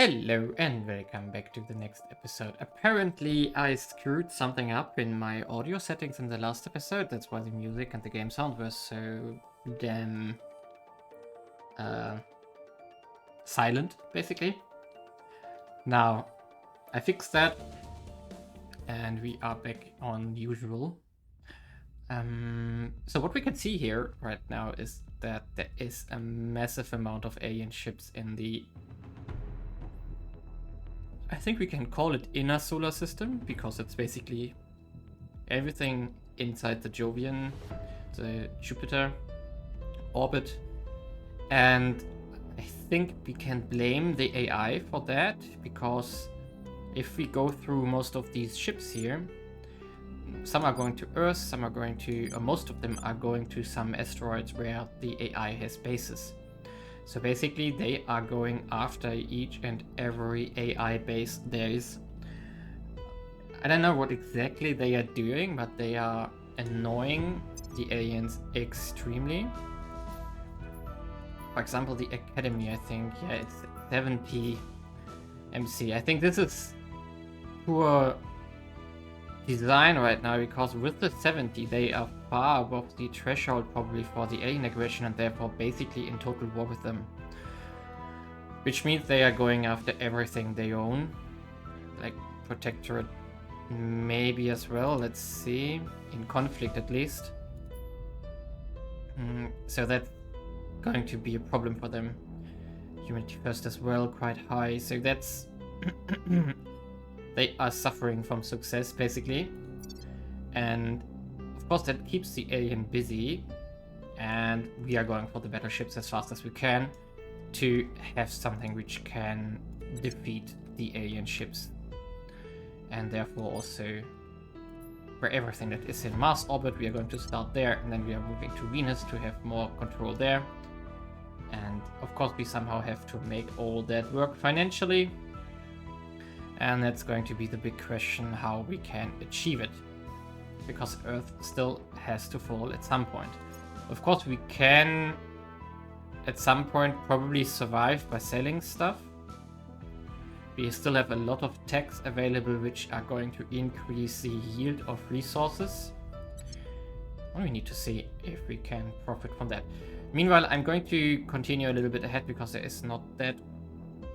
Hello and welcome back to the next episode. Apparently I screwed something up in my audio settings in the last episode. That's why the music and the game sound were so damn silent, basically. Now, I fixed that and we are back on usual. So what we can see here right now is that there is a massive amount of alien ships in the, I think we can call it inner solar system, because it's basically everything inside the Jovian, the Jupiter orbit. And I think we can blame the AI for that, because if we go through most of these ships here, some are going to Earth, some are going to, or most of them are going to some asteroids where the AI has bases. So basically they are going after each and every AI base there is. I don't know what exactly they are doing, but they are annoying the aliens extremely. For example, the Academy, I think, yeah, it's 70 MC. I think this is poor design right now, because with the 70 they are far above the threshold probably for the alien aggression, and therefore basically in total war with them, which means they are going after everything they own, like Protectorate maybe as well, let's see, in conflict at least. So that's going to be a problem for them. Humanity First as well, quite high, so that's they are suffering from success, basically. And of course that keeps the alien busy, and we are going for the battleships as fast as we can to have something which can defeat the alien ships. And therefore also for everything that is in Mars orbit, we are going to start there, and then we are moving to Venus to have more control there. And of course we somehow have to make all that work financially. And that's going to be the big question, how we can achieve it. Because Earth still has to fall at some point. Of course, we can, at some point, probably survive by selling stuff. We still have a lot of tax available, which are going to increase the yield of resources. We need to see if we can profit from that. Meanwhile, I'm going to continue a little bit ahead, because there is not that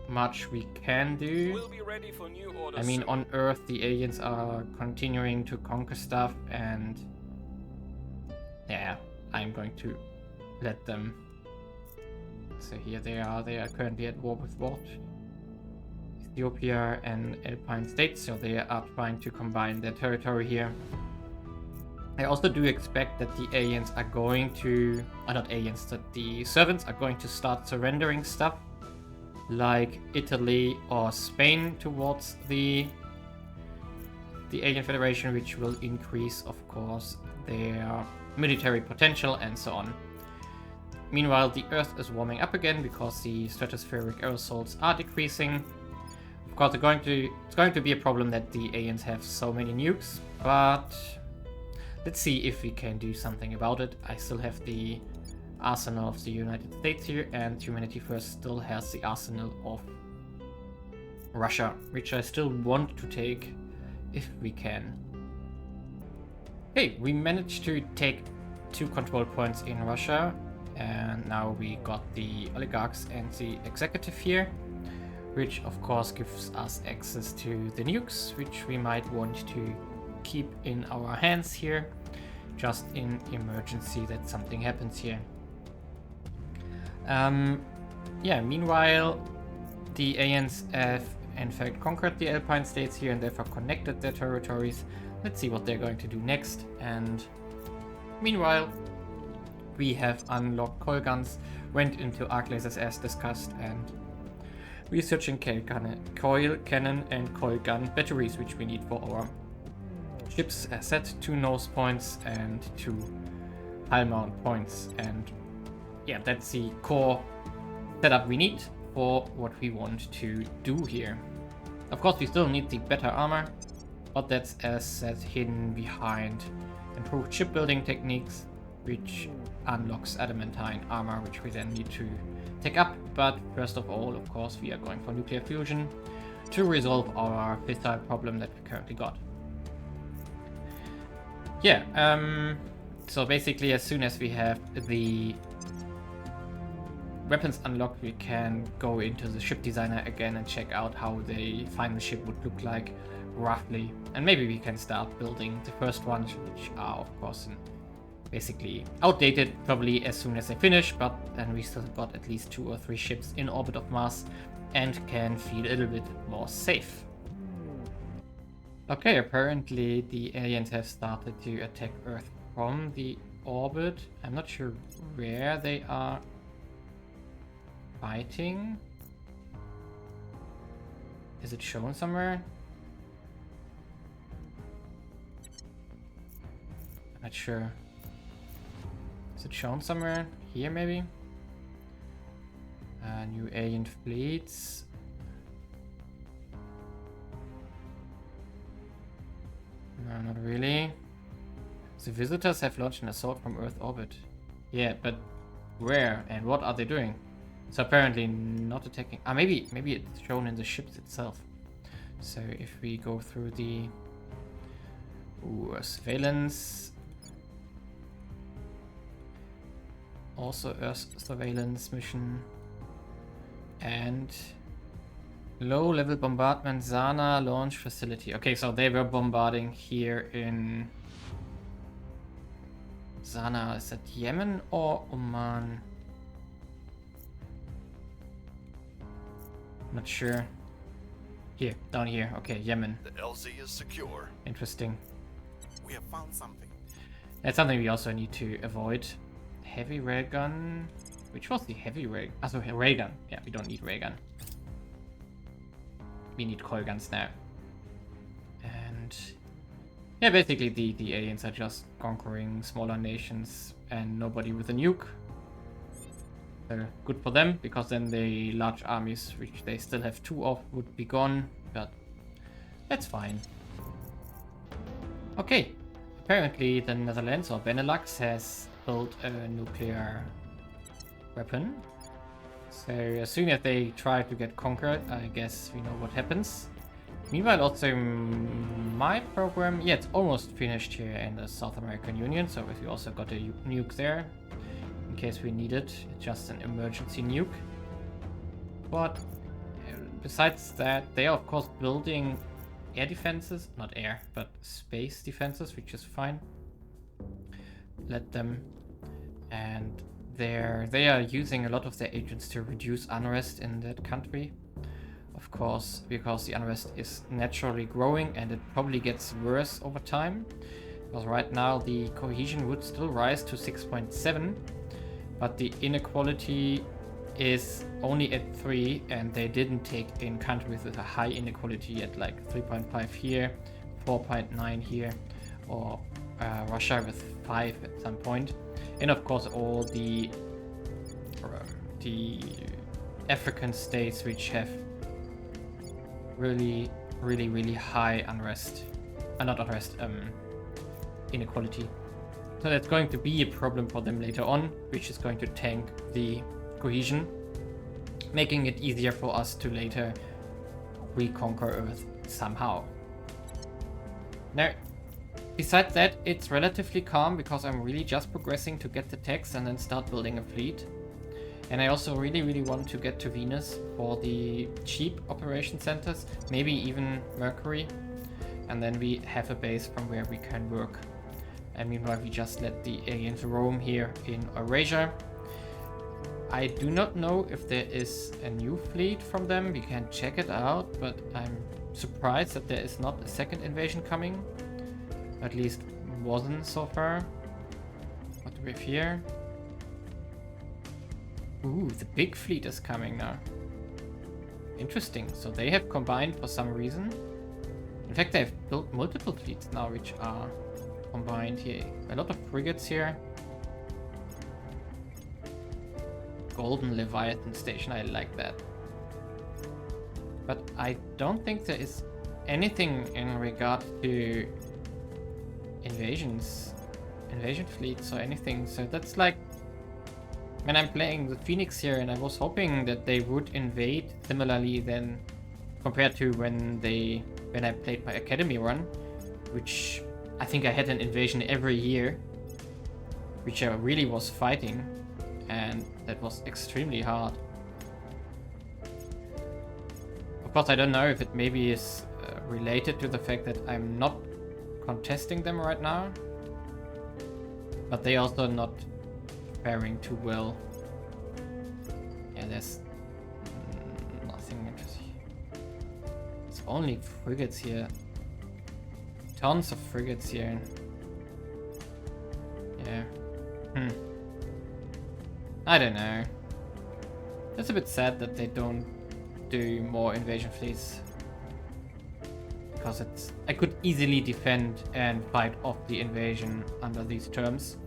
much we can do. We'll be ready for new orders I mean, soon. on Earth the aliens are continuing to conquer stuff, and yeah, I'm going to let them. So here they are currently at war with what? Ethiopia and Alpine states, so they are trying to combine their territory here. I also do expect that the aliens are going to, not aliens, that the servants are going to start surrendering stuff, like Italy or Spain, towards the Alien Federation, which will increase, of course, their military potential and so on. Meanwhile, the Earth is warming up again, because the stratospheric aerosols are decreasing. Of course, it's going to be a problem that the aliens have so many nukes, but let's see if we can do something about it. I still have the arsenal of the United States here, and Humanity First still has the arsenal of Russia, which I still want to take if we can. Hey, we managed to take 2 control points in Russia, and now we got the oligarchs and the executive here, which of course gives us access to the nukes, which we might want to keep in our hands here, just in emergency that something happens here. Yeah, meanwhile, the aliens have in fact conquered the Alpine states here, and therefore connected their territories. Let's see what they're going to do next. And meanwhile, we have unlocked coil guns, went into arc lasers as discussed, and researching coil cannon and coil gun batteries, which we need for our ships, as set 2 nose points and 2 hull mount points. And yeah, that's the core setup we need for what we want to do here. Of course, we still need the better armor, but that's as said hidden behind improved shipbuilding techniques, which unlocks adamantine armor, which we then need to take up. But first of all, of course, we are going for nuclear fusion to resolve our fissile problem that we currently got. Yeah, so basically as soon as we have the weapons unlocked, we can go into the ship designer again and check out how the final ship would look like roughly. And maybe we can start building the first ones, which are of course basically outdated probably as soon as they finish, but then we still got at least 2 or 3 ships in orbit of Mars and can feel a little bit more safe. Okay, apparently the aliens have started to attack Earth from the orbit. I'm not sure where they are fighting. Is it shown somewhere? I'm not sure. Is it shown somewhere? Here maybe? New alien fleets. No, not really. The visitors have launched an assault from Earth orbit. Yeah, but where and what are they doing? So apparently not attacking. Ah, maybe it's shown in the ships itself. So if we go through the surveillance, also Earth surveillance mission, and low-level bombardment Zana launch facility. Okay, so they were bombarding here in Zana. Is that Yemen or Oman? Not sure. Here, down here. Okay, Yemen. The LZ is secure. Interesting. We have found something. That's something we also need to avoid. Heavy railgun. Which was the heavy ray? Also, raygun. Yeah, we don't need raygun. We need coil guns now. And yeah, basically the aliens are just conquering smaller nations and nobody with a nuke. Good for them, because then the large armies, which they still have 2 of, would be gone, but that's fine. Okay, apparently the Netherlands or Benelux has built a nuclear weapon. So as soon as they try to get conquered, I guess we know what happens. Meanwhile, also my program, yeah, it's almost finished here in the South American Union, so we also got a nuke there. In case we need it, it's just an emergency nuke. But besides that, they are of course building air defenses, not air, but space defenses, which is fine. Let them. And they are using a lot of their agents to reduce unrest in that country. Of course, because the unrest is naturally growing and it probably gets worse over time. Because right now the cohesion would still rise to 6.7. But the inequality is only at 3, and they didn't take in countries with a high inequality at like 3.5 here, 4.9 here, or Russia with 5 at some point. And of course all the African states which have really high unrest, not unrest, inequality. So that's going to be a problem for them later on, which is going to tank the cohesion, making it easier for us to later reconquer Earth somehow. Now, besides that, it's relatively calm because I'm really just progressing to get the techs and then start building a fleet. And I also really want to get to Venus for the cheap operation centers, maybe even Mercury. And then we have a base from where we can work. And meanwhile, we just let the aliens roam here in Eurasia. I do not know if there is a new fleet from them. We can check it out, but I'm surprised that there is not a second invasion coming. At least wasn't so far. What do we have here? Ooh, the big fleet is coming now. Interesting. So they have combined for some reason. In fact, they have built multiple fleets now, which are combined here. A lot of frigates here. Golden Leviathan station, I like that. But I don't think there is anything in regard to invasion fleets or anything. So that's like when I'm playing the Phoenix here, and I was hoping that they would invade similarly than compared to when I played my Academy run, which I think I had an invasion every year, which I really was fighting, and that was extremely hard. Of course, I don't know if it maybe is related to the fact that I'm not contesting them right now, but they also not faring too well. Yeah, there's nothing interesting. It's only frigates here. Tons of frigates here. Yeah. I don't know. It's a bit sad that they don't do more invasion fleets. Because I could easily defend and fight off the invasion under these terms.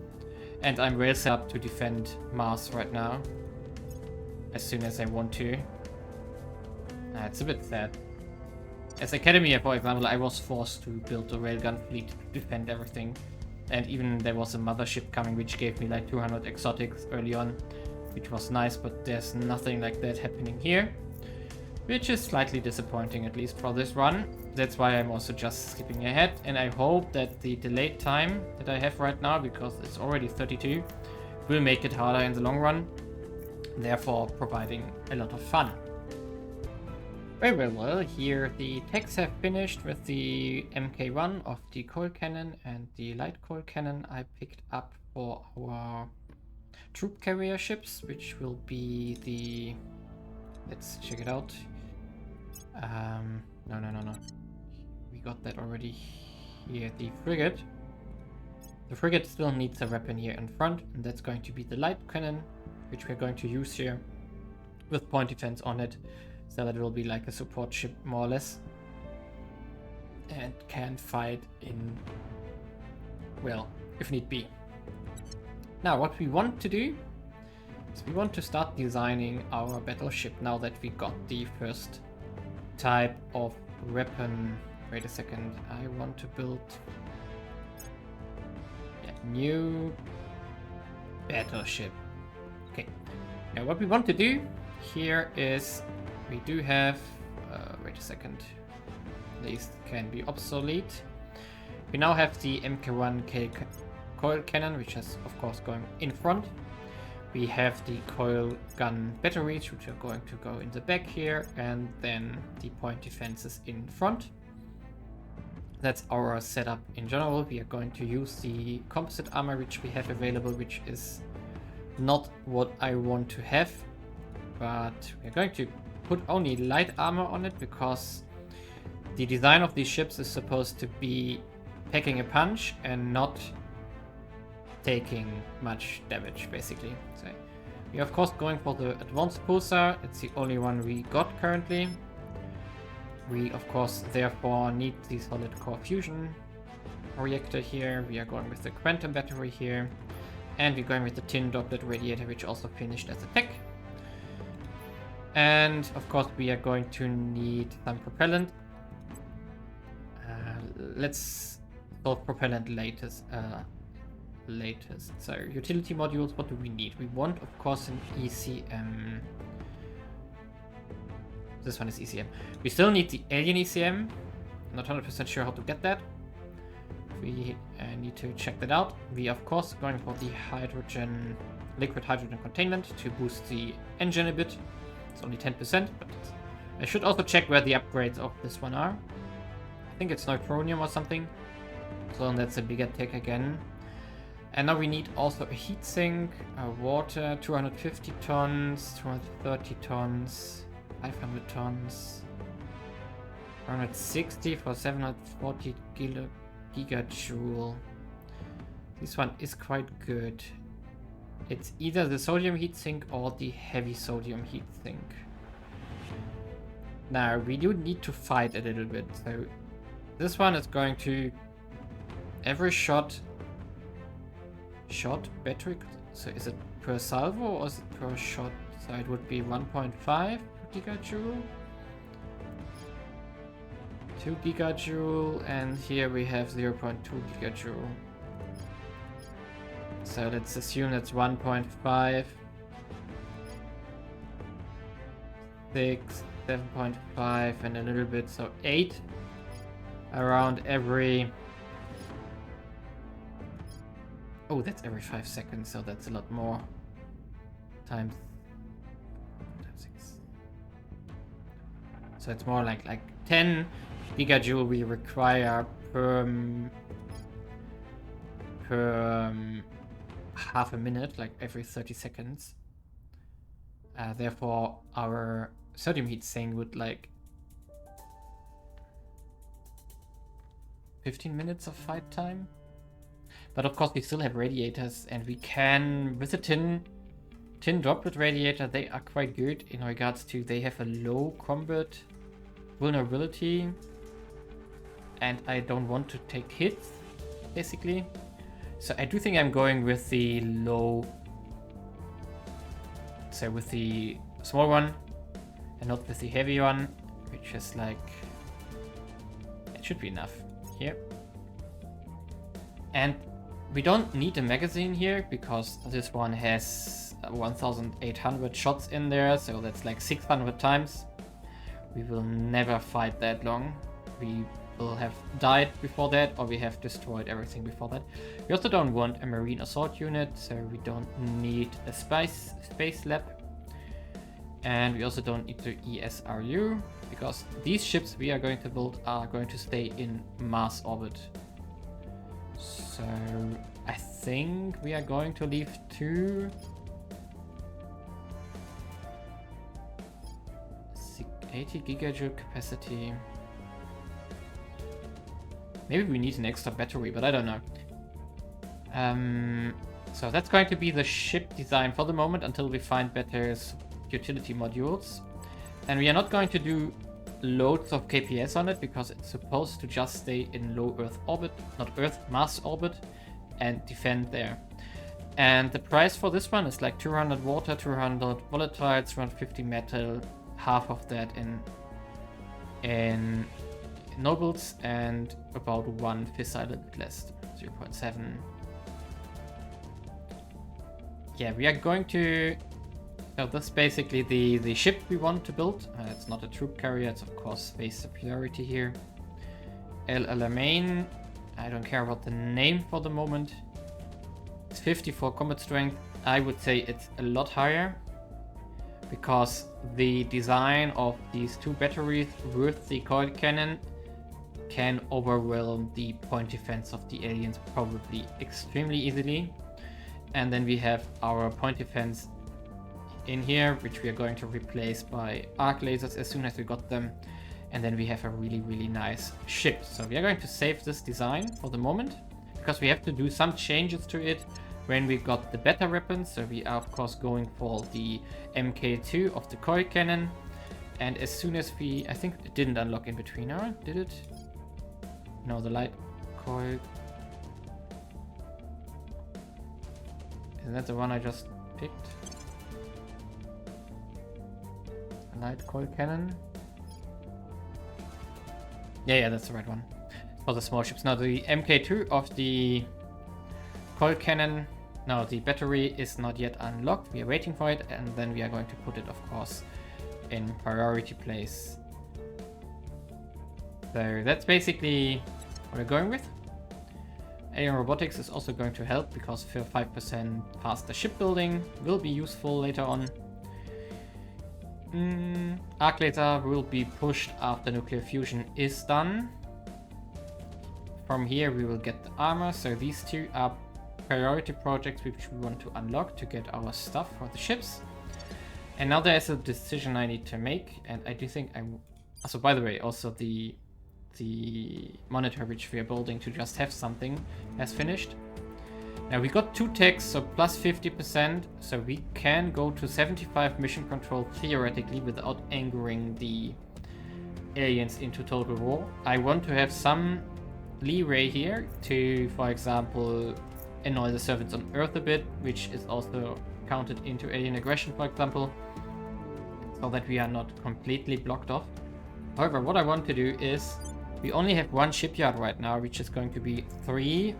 And I'm rail set up to defend Mars right now. As soon as I want to. It's a bit sad. As Academy, for example, I was forced to build a railgun fleet to defend everything. And even there was a mothership coming which gave me like 200 exotics early on. Which was nice, but there's nothing like that happening here. Which is slightly disappointing, at least for this run. That's why I'm also just skipping ahead. And I hope that the delayed time that I have right now, because it's already 32, will make it harder in the long run. Therefore providing a lot of fun. Well, here the techs have finished with the MK1 of the coil cannon and the light coil cannon I picked up for our troop carrier ships, which will be the... Let's check it out. No. We got that already here, the frigate. The frigate still needs a weapon here in front, and that's going to be the light cannon, which we're going to use here with point defense on it, so that it will be like a support ship more or less, and can fight in, well, if need be. Now what we want to do is we want to start designing our battleship now that we got the first type of weapon. Wait a second, I want to build a new battleship. Okay, now what we want to do here is we do have, wait a second, these can be obsolete. We now have the MK1K coil cannon, which is of course going in front. We have the coil gun batteries, which are going to go in the back here, and then the point defenses in front. That's our setup in general. We are going to use the composite armor which we have available, which is not what I want to have, but we're going to put only light armor on it because the design of these ships is supposed to be packing a punch and not taking much damage, basically. So we're of course going for the advanced pulsar. It's the only one we got currently. We of course therefore need the solid core fusion reactor here. We are going with the quantum battery here, and we're going with the tin droplet radiator, which also finished as a tech. And of course we are going to need some propellant. Let's solve propellant latest. So utility modules, what do we need? We want of course an ECM. This one is ECM. We still need the alien ECM. Not 100% sure how to get that. We need to check that out. We of course going for the hydrogen, liquid hydrogen containment to boost the engine a bit. It's only 10%, but I should also check where the upgrades of this one are. I think it's neutronium or something. So that's a bigger tech again. And now we need also a heatsink, water, 250 tons, 230 tons, 500 tons, 160 for 740 gigajoule. This one is quite good. It's either the sodium heatsink or the heavy sodium heatsink. Now we do need to fight a little bit. So this one is going to every shot battery. So is it per salvo or is it per shot? So it would be 1.5 gigajoule, 2 gigajoule, and here we have 0.2 gigajoule. So let's assume that's 1.5 6, 7.5, and a little bit, so 8 around every... Oh, that's every 5 seconds, so that's a lot more. Times 6. So it's more like 10 gigajoule we require per half a minute, like every 30 seconds. Therefore, our sodium heat sink would like 15 minutes of fight time. But of course, we still have radiators, and we can, with the tin droplet radiator, they are quite good in regards to they have a low combat vulnerability, and I don't want to take hits, basically. So I do think I'm going with the low, so with the small one, and not with the heavy one, which is like, it should be enough here. And we don't need a magazine here because this one has 1800 shots in there, so that's like 600 times. We will never fight that long. We will have died before that, or we have destroyed everything before that. We also don't want a marine assault unit, so we don't need a space lab. And we also don't need the ESRU, because these ships we are going to build are going to stay in Mars orbit. So I think we are going to leave 80 gigajoule capacity. Maybe we need an extra battery, but I don't know. So that's going to be the ship design for the moment until we find better utility modules. And we are not going to do loads of KPS on it because it's supposed to just stay in low Earth orbit, not Earth, Mars orbit, and defend there. And the price for this one is like 200 water, 200 volatile, 250 metal, half of that in nobles, and about 1 fissile, a bit less, 0.7. Yeah, we are going to... So that's basically the ship we want to build. It's not a troop carrier, it's of course space superiority here. El Alamein, I don't care about the name for the moment. It's 54 combat strength. I would say it's a lot higher, because the design of these two batteries with the coil cannon can overwhelm the point defense of the aliens probably extremely easily. And then we have our point defense in here, which we are going to replace by arc lasers as soon as we got them. And then we have a really nice ship. So we are going to save this design for the moment, because we have to do some changes to it when we got the better weapons. So we are of course going for the MK2 of the coil cannon. And as soon as we, I think it didn't unlock in between, or did it? No, the light coil. Isn't that the one I just picked? Light coil cannon. Yeah, that's the right one. For the small ships. Now the MK2 of the coil cannon. Now the battery is not yet unlocked. We are waiting for it, and then we are going to put it, of course, in priority place. So that's basically what we're going with. Alien robotics is also going to help, because for 5% faster shipbuilding will be useful later on. Arc laser will be pushed after nuclear fusion is done. From here we will get the armor, so these two are priority projects which we want to unlock to get our stuff for the ships. And now there's a decision I need to make, and I do think so by the way, also the monitor which we are building to just have something has finished. Now we got 2 techs, so plus 50%, so we can go to 75 mission control theoretically without angering the aliens into total war. I want to have some leeway here to, for example, annoy the servants on Earth a bit, which is also counted into alien aggression, for example, so that we are not completely blocked off. However, what I want to do is, we only have 1 shipyard right now, which is going to be 3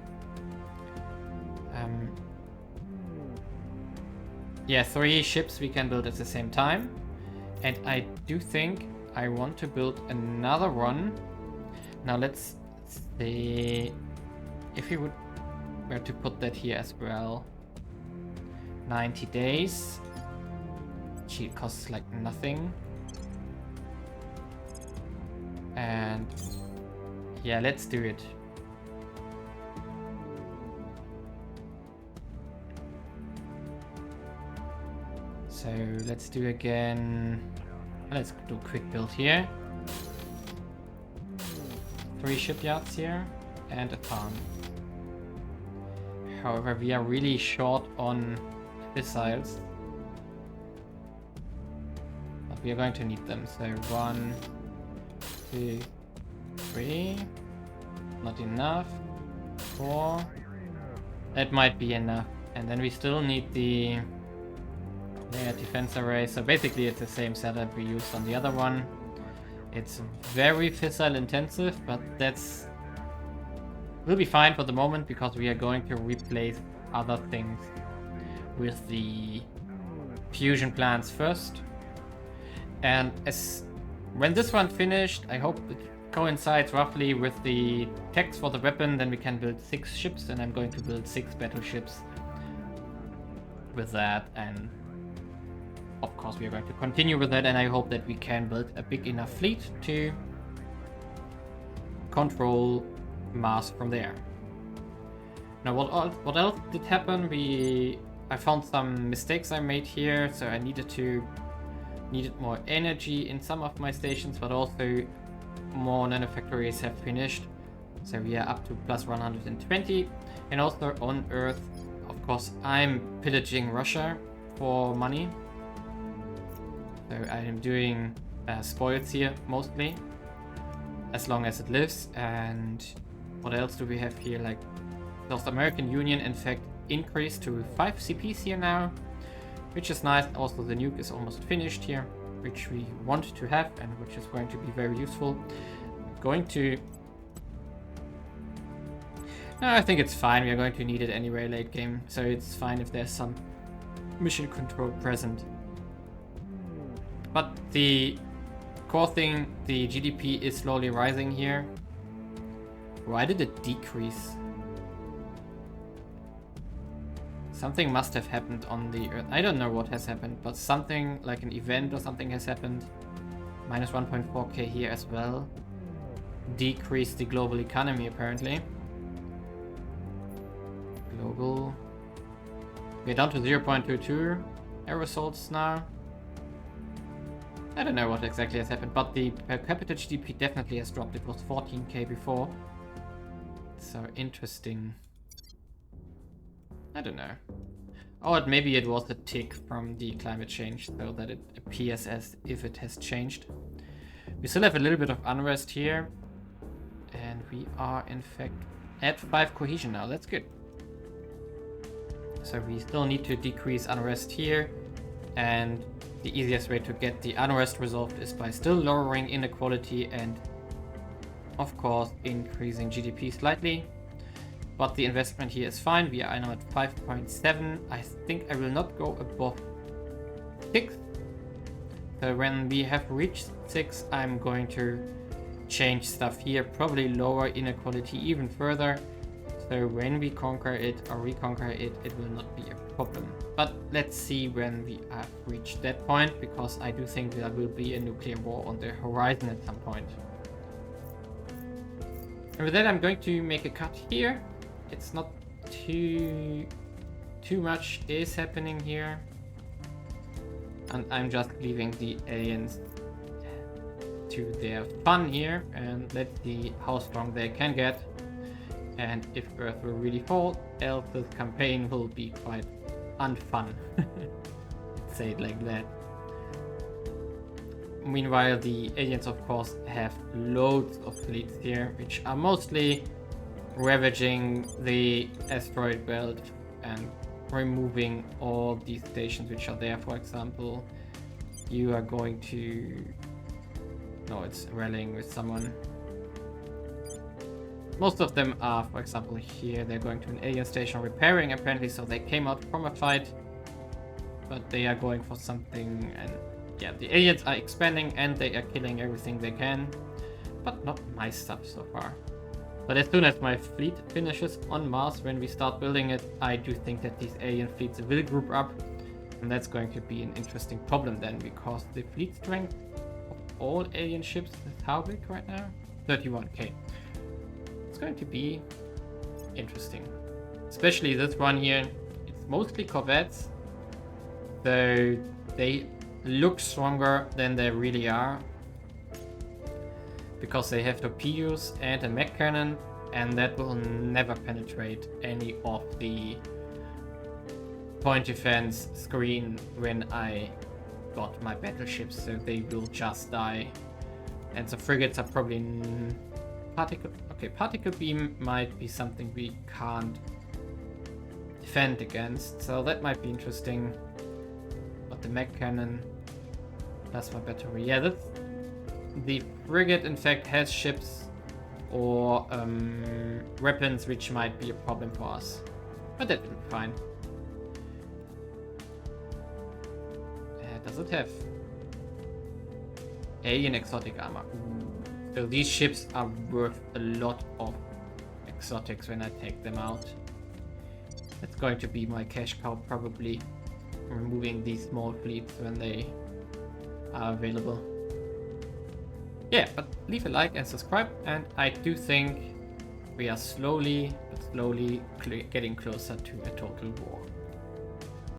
ships we can build at the same time. And I do think I want to build another one. Now let's see if we would were to put that here as well. 90 days. Gee, it costs like nothing. And yeah, let's do it. So let's do again. Let's do a quick build here. 3 shipyards here and a farm. However, we are really short on missiles. But we are going to need them. So 1, 2, 3. Not enough. 4. That might be enough. And then we still need the layer defense array. So basically it's the same setup we used on the other one. It's very fissile intensive, but that's will be fine for the moment because we are going to replace other things with the fusion plants first. And when this one finished, I hope it coincides roughly with the text for the weapon, then we can build 6 ships, and I'm going to build 6 battleships with that. And of course we are going to continue with that, and I hope that we can build a big enough fleet to control Mars from there. Now what else did happen? I found some mistakes I made here, so I needed more energy in some of my stations, but also more nanofactories have finished. So we are up to plus 120. And also on Earth, of course, I'm pillaging Russia for money. So I am doing spoils here mostly, as long as it lives. And what else do we have here? Like North American Union, in fact, increased to 5 CPs here now, which is nice. Also, the nuke is almost finished here, which we want to have and which is going to be very useful. No, I think it's fine. We are going to need it anyway late game, so it's fine if there's some mission control present. But the core thing, the GDP is slowly rising here. Why did it decrease? Something must have happened on the Earth. I don't know what has happened, but something like an event or something has happened. Minus 1.4k here as well. Decreased the global economy apparently. Global. We're down to 0.22 aerosols now. I don't know what exactly has happened, but the per capita GDP definitely has dropped. It was 14k before. So interesting. I don't know. Or maybe it was a tick from the climate change, so that it appears as if it has changed. We still have a little bit of unrest here. And we are in fact at 5 cohesion now. That's good. So we still need to decrease unrest here. And the easiest way to get the unrest resolved is by still lowering inequality and of course increasing GDP slightly. But the investment here is fine. We are now at 5.7. I think I will not go above 6. So when we have reached 6, I'm going to change stuff here. Probably lower inequality even further. So when we conquer it or reconquer it, it will not be a problem. But let's see when we have reached that point, because I do think there will be a nuclear war on the horizon at some point. And with that, I'm going to make a cut here. It's not too much is happening here, and I'm just leaving the aliens to their fun here, and let's see how strong they can get, and if Earth will really fall, else this campaign will be quite unfun. Let's say it like that. Meanwhile, the aliens of course have loads of fleets here, which are mostly ravaging the asteroid belt and removing all these stations which are there. For example, you are going to... No, it's rallying with someone. Most of them are, for example, here. They're going to an alien station repairing apparently, so they came out from a fight. But they are going for something and yeah, the aliens are expanding and they are killing everything they can, but not my stuff so far. But as soon as my fleet finishes on Mars, when we start building it, I do think that these alien fleets will group up, and that's going to be an interesting problem then, because the fleet strength of all alien ships is how big right now? 31k. It's going to be interesting. Especially this one here. It's mostly corvettes, though they look stronger than they really are, because they have torpedoes and a mech cannon, and that will never penetrate any of the point defense screen when I got my battleships, so they will just die. And the frigates are probably particle beam might be something we can't defend against, so that might be interesting. But the mech cannon, that's my battery. Yeah, that's the frigate. In fact, has ships or weapons which might be a problem for us, but that will be fine. Does it have alien exotic armor? So these ships are worth a lot of exotics when I take them out. That's going to be my cash cow, probably removing these small fleets when they are available. Yeah, but leave a like and subscribe, and I do think we are slowly but slowly getting closer to a total war.